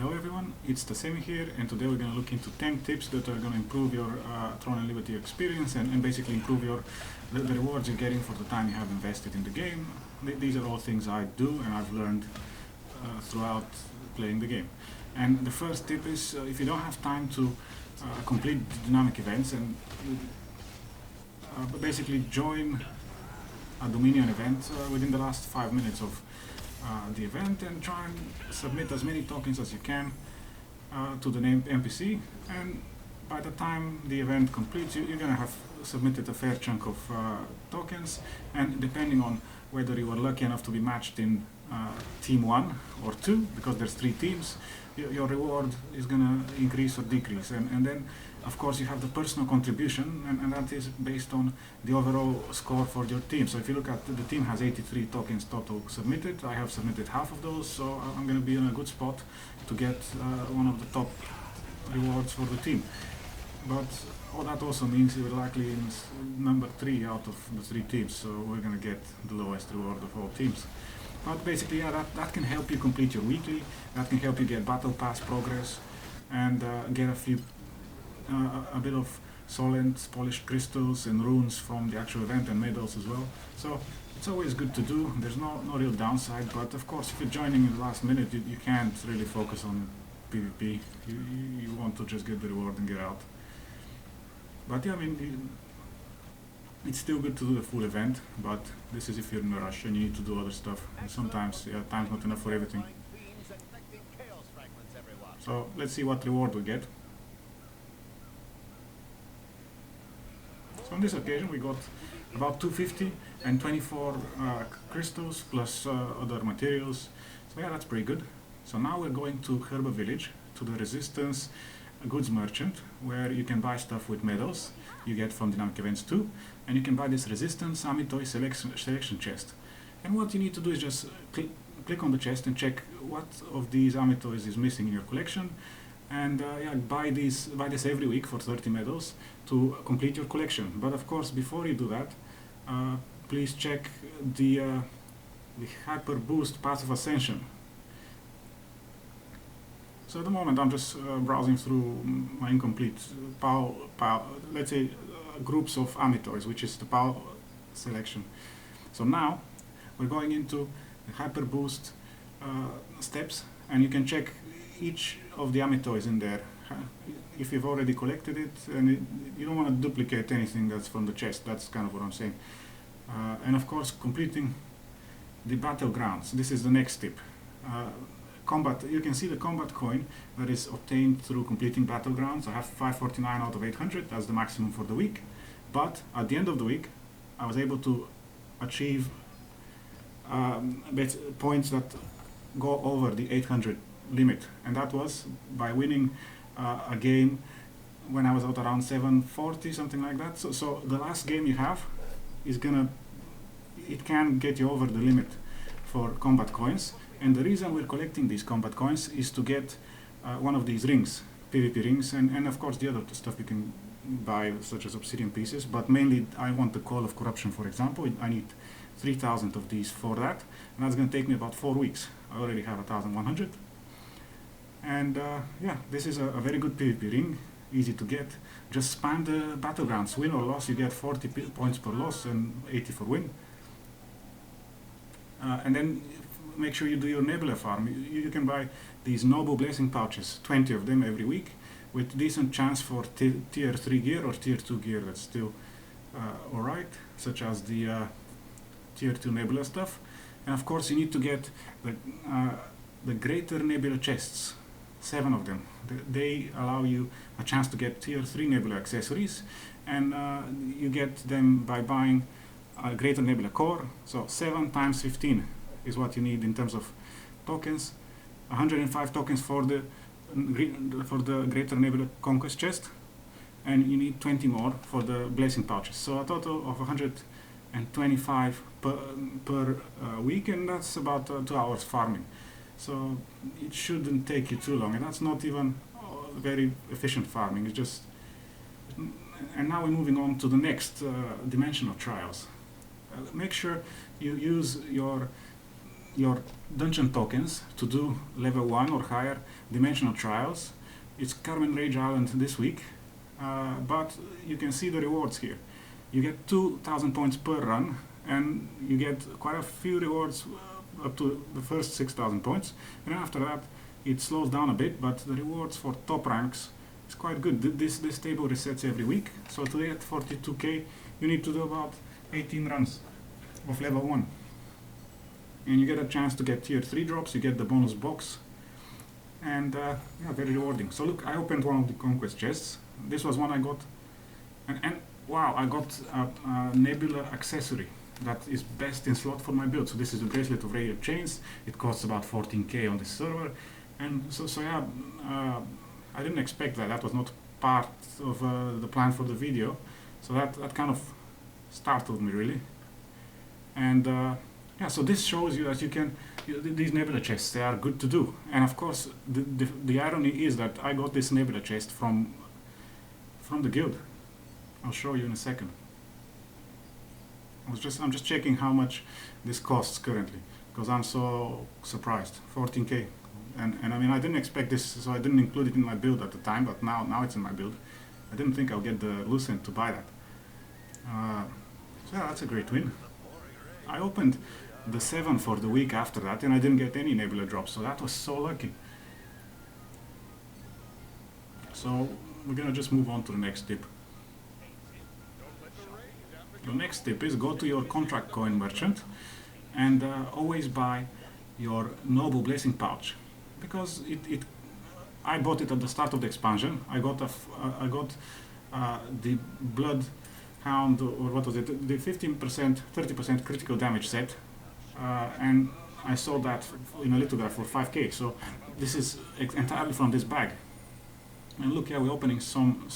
Hello everyone, it's the Semi here, and today we're going to look into 10 tips that are going to improve your Throne and Liberty experience and basically improve the rewards you're getting for the time you have invested in the game. These are all things I do and I've learned throughout playing the game. And the first tip is if you don't have time to complete dynamic events and basically join a Dominion event within the last 5 minutes of the event and try and submit as many tokens as you can to the named NPC, and by the time the event completes you're going to have submitted a fair chunk of tokens, and depending on whether you were lucky enough to be matched in team 1 or 2, because there's 3 teams, your reward is going to increase or decrease, and then of course you have the personal contribution, and that is based on the overall score for your team. So if you look at the team has 83 tokens total submitted, I have submitted half of those, so I'm going to be in a good spot to get one of the top rewards for the team. But all that also means you're likely in number 3 out of the 3 teams, so we're going to get the lowest reward of all teams. But basically, yeah, that can help you complete your weekly, that can help you get battle pass progress, and get a bit of Sollant, polished crystals and runes from the actual event, and medals as well. So it's always good to do, there's no real downside, but of course if you're joining in the last minute you can't really focus on PvP, you want to just get the reward and get out. But yeah, I mean, it's still good to do the full event, but this is if you're in a rush and you need to do other stuff. And sometimes, yeah, time's not enough for everything. So let's see what reward we get. So on this occasion we got about 250 and 24 crystals plus other materials. So yeah, that's pretty good. So now we're going to Herba Village, to the Resistance goods merchant, where you can buy stuff with medals you get from dynamic events too, and you can buy this Resistance Amitoy selection chest. And what you need to do is just click on the chest and check what of these Amitoys is missing in your collection, and yeah, buy this every week for 30 medals to complete your collection. But of course, before you do that, please check the Hyper Boost Passive Ascension. So at the moment I'm just browsing through my incomplete let's say groups of Amitoys, which is the PAL selection. So now we're going into the Hyper Boost steps, and you can check each of the Amitoys in there if you've already collected it, and you don't want to duplicate anything that's from the chest. That's kind of what I'm saying. And of course, completing the Battlegrounds. This is the next tip. Combat, you can see the combat coin that is obtained through completing Battlegrounds. I have 549 out of 800, that's the maximum for the week. But at the end of the week, I was able to achieve points that go over the 800 limit, and that was by winning a game when I was out around 740, something like that. So the last game you have is it can get you over the limit for combat coins. And the reason we're collecting these combat coins is to get one of these rings, PvP rings, and of course the other stuff you can buy, such as obsidian pieces, but mainly I want the Call of Corruption, for example. I need 3,000 of these for that, and that's going to take me about 4 weeks. I already have 1,100. And yeah, this is a very good PvP ring, easy to get. Just spam the Battlegrounds, win or loss, you get 40 points per loss and 80 for win. And then make sure you do your Nebula farm. You can buy these Noble Blessing pouches, 20 of them every week, with decent chance for tier 3 gear or tier 2 gear that's still alright, such as the tier 2 Nebula stuff. And of course you need to get the Greater Nebula chests, 7 of them. They allow you a chance to get tier 3 Nebula accessories, and you get them by buying a Greater Nebula core. So 7 times 15 is what you need in terms of tokens. 105 tokens for the Greater Nebula Conquest Chest, and you need 20 more for the Blessing pouches. So a total of 125 per week, and that's about 2 hours farming. So it shouldn't take you too long, and that's not even very efficient farming. It's just. And now we're moving on to the next dimensional trials. Make sure you use your your dungeon tokens to do level 1 or higher dimensional trials. It's Carmen Rage Island this week, but you can see the rewards here. You get 2,000 points per run, and you get quite a few rewards up to the first 6,000 points, and after that it slows down a bit, but the rewards for top ranks is quite good. This table resets every week, so today at 42k you need to do about 18 runs of level 1. And you get a chance to get tier 3 drops, you get the bonus box, and yeah, very rewarding. So look, I opened one of the conquest chests. This was one I got, and wow, I got a Nebula accessory that is best in slot for my build. So this is a bracelet of radiant chains. It costs about 14k on this server, and so yeah, I didn't expect that. That was not part of the plan for the video, so that kind of startled me really. And yeah, so this shows you that you can, these Nebula chests, they are good to do. And of course, the irony is that I got this Nebula chest from the guild. I'll show you in a second. I'm just checking how much this costs currently, because I'm so surprised. 14k, and I mean, I didn't expect this, so I didn't include it in my build at the time, but now it's in my build. I didn't think I'll get the Lucent to buy that. So yeah, that's a great win. I opened the 7 for the week after that, and I didn't get any Nebula drops, so that was so lucky. So we're gonna just move on to the next tip. The next tip is go to your contract coin merchant and always buy your noble blessing pouch, because I bought it at the start of the expansion. I got the Bloodhound, or what was it, the 15%, 30% critical damage set, and I sold that in a lithograph for 5k. So this is entirely from this bag. And look, yeah, we're opening some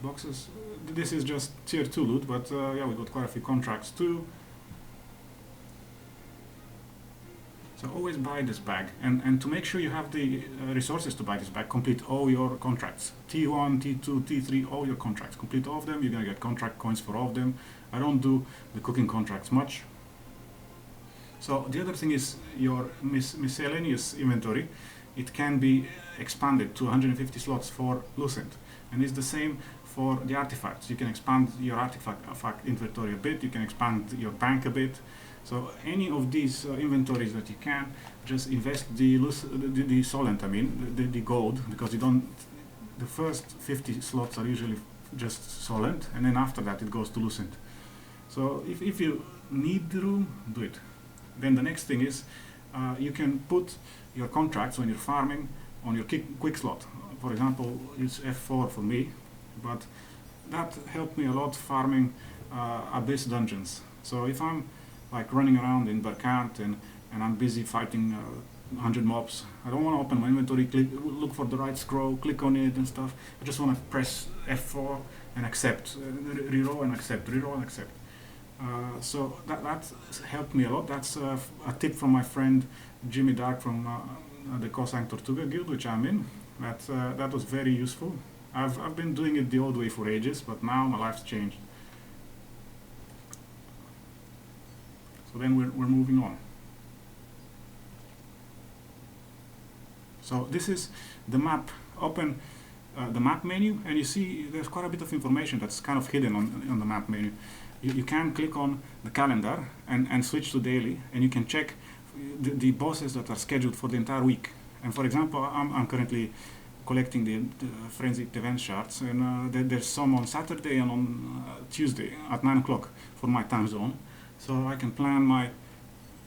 boxes. This is just tier 2 loot, but yeah, we got quite a few contracts too. So always buy this bag, and to make sure you have the resources to buy this bag, complete all your contracts. T1, T2, T3, all your contracts. Complete all of them, you're gonna get contract coins for all of them. I don't do the cooking contracts much. So the other thing is your miscellaneous inventory. It can be expanded to 150 slots for Lucent, and it's the same for the artifacts. You can expand your artifact inventory a bit, you can expand your bank a bit. So any of these inventories that you can, just invest the Sollant, I mean, the gold, because you don't, the first 50 slots are usually just Sollant, and then after that it goes to Lucent. So if you need the room, do it. Then the next thing is, you can put your contracts when you're farming on your quick slot. For example, use F4 for me, but that helped me a lot farming Abyss dungeons. So if I'm like running around in Barkant and I'm busy fighting 100 mobs, I don't want to open my inventory, look for the right scroll, click on it and stuff. I just want to press F4 and accept, reroll and accept, reroll and accept. So that helped me a lot. That's a tip from my friend Jimmy Dark from the Cosine Tortuga guild, which I'm in. That was very useful. I've been doing it the old way for ages, but now my life's changed. So then we're moving on. So this is the map. Open the map menu, and you see there's quite a bit of information that's kind of hidden on the map menu. You can click on the calendar and switch to daily, and you can check the bosses that are scheduled for the entire week. And for example, I'm currently collecting the Frenzied Event shards, and there's some on Saturday and on Tuesday at 9 o'clock for my time zone. So I can plan my,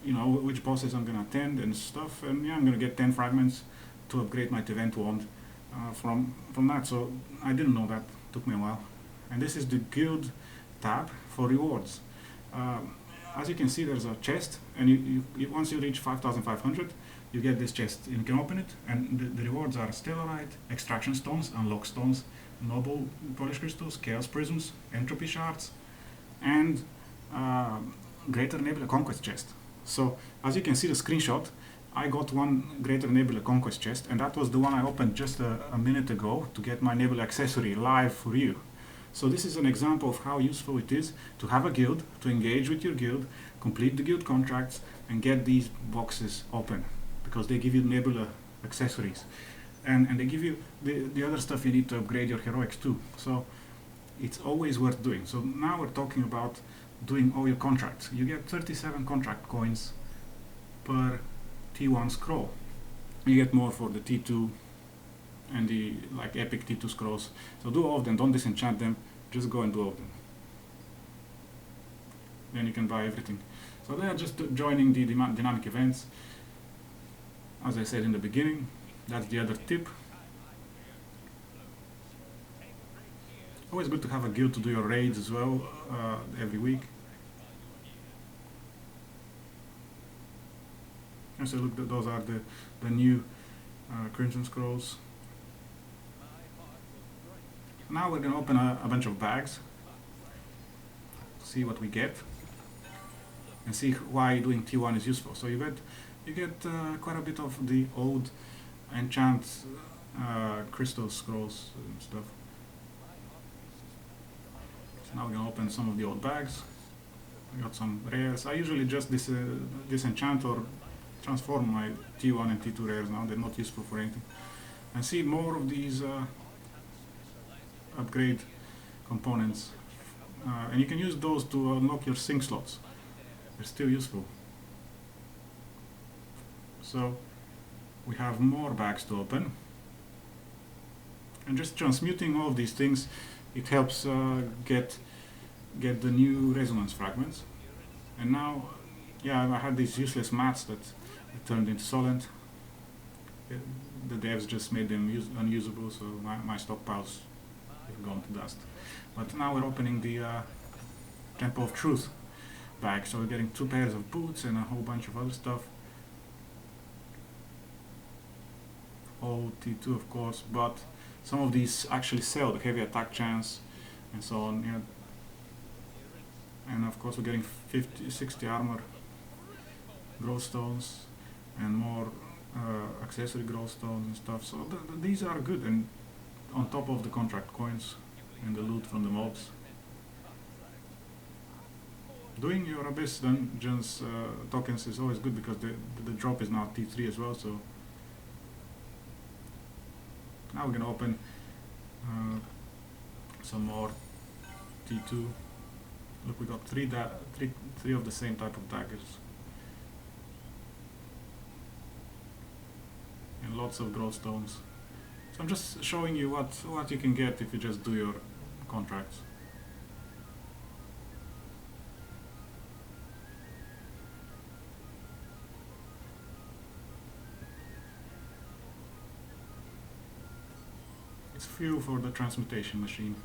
which bosses I'm going to attend and stuff, and yeah, I'm going to get 10 fragments to upgrade my event wand from that. So I didn't know that, took me a while. And this is the guild tab for rewards. As you can see, there's a chest, and once you reach 5,500, you get this chest, and you can open it, and the rewards are Stellarite, Extraction Stones, Unlock Stones, Noble Polish Crystals, Chaos Prisms, Entropy Shards, and Greater Nebula Conquest Chest. So, as you can see the screenshot, I got one Greater Nebula Conquest Chest, and that was the one I opened just a minute ago to get my Nebula accessory live for you. So this is an example of how useful it is to have a guild, to engage with your guild, complete the guild contracts and get these boxes open, because they give you Nebula accessories, and they give you the other stuff you need to upgrade your heroics too. So it's always worth doing. So now we're talking about doing all your contracts. You get 37 contract coins per T1 scroll. You get more for the T2 and the like epic T2 scrolls. So do all of them, don't disenchant them, just go and do all of them. Then you can buy everything. So they are just joining the dynamic events. As I said in the beginning, that's the other tip. Always good to have a guild to do your raids as well every week. And so look, those are the new Crimson Scrolls. Now we're going to open a bunch of bags, see what we get, and see why doing T1 is useful. So you get quite a bit of the old enchant crystal scrolls and stuff. So now we're going to open some of the old bags. We got some rares. I usually just disenchant or transform my T1 and T2 rares now. They're not useful for anything. And see more of these upgrade components. And you can use those to unlock your sync slots. They're still useful. So we have more bags to open. And just transmuting all of these things, it helps get the new resonance fragments. And now, yeah, I had these useless mats that turned into Sollant. The devs just made them unusable, so my stockpiles have gone to dust. But now we're opening the Temple of Truth bag, so we're getting 2 pairs of boots and a whole bunch of other stuff. All T2 of course, but some of these actually sell, the heavy attack chance and so on. Yeah. And of course we're getting 60 armor growth stones and more accessory growth stones and stuff. So these are good, and on top of the contract coins and the loot from the mobs. Doing your Abyss Dungeons tokens is always good because the drop is now T3 as well. So now we're going to open some more T2. Look, we got three of the same type of daggers. And lots of growth stones. So I'm just showing you what you can get if you just do your contracts. It's fuel for the transmutation machine.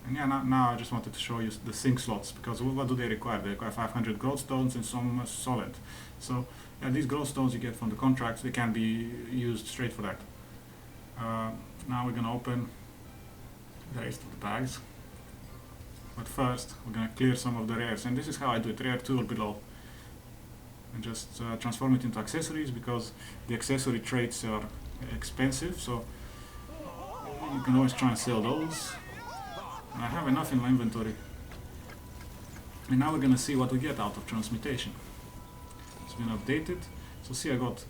And yeah, now I just wanted to show you the sync slots, because what do they require? They require 500 growth stones and some solid. So yeah, these growth stones you get from the contracts, they can be used straight for that. Now we're going to open the rest of the bags. But first we're going to clear some of the rares, and this is how I do it, rare 2 or below. And just transform it into accessories, because the accessory traits are expensive, so you can always try and sell those. I have enough in my inventory. And now we're going to see what we get out of transmutation. It's been updated. So see, I got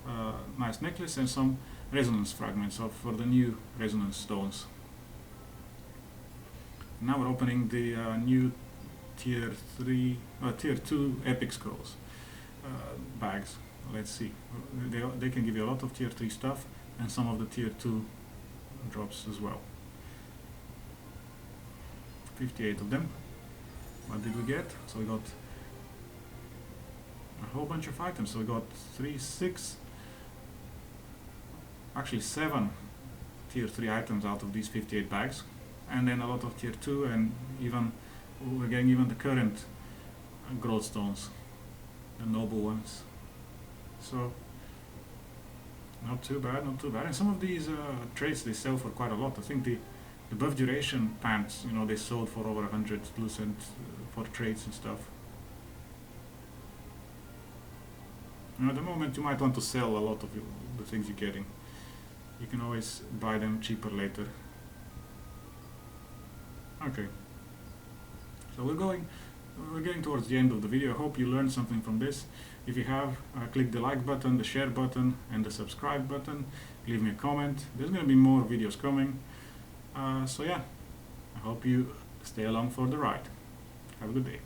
a nice necklace and some resonance fragments for the new resonance stones. Now we're opening the new tier 2 epic scrolls bags. Let's see. They can give you a lot of tier 3 stuff and some of the tier 2 drops as well. 58 of them. What did we get? So we got a whole bunch of items. So we got 7 tier 3 items out of these 58 bags, and then a lot of tier 2, and even we're getting even the current growth stones, the noble ones. So not too bad, not too bad. And some of these traits, they sell for quite a lot. I think the buff duration pants, you know, they sold for over 100 lucent for traits and stuff. You know, at the moment you might want to sell a lot of the things you're getting. You can always buy them cheaper later. Okay. So we're going we're getting towards the end of the video. I hope you learned something from this. If you have, click the like button, the share button, and the subscribe button. Leave me a comment. There's going to be more videos coming. So yeah, I hope you stay along for the ride. Have a good day.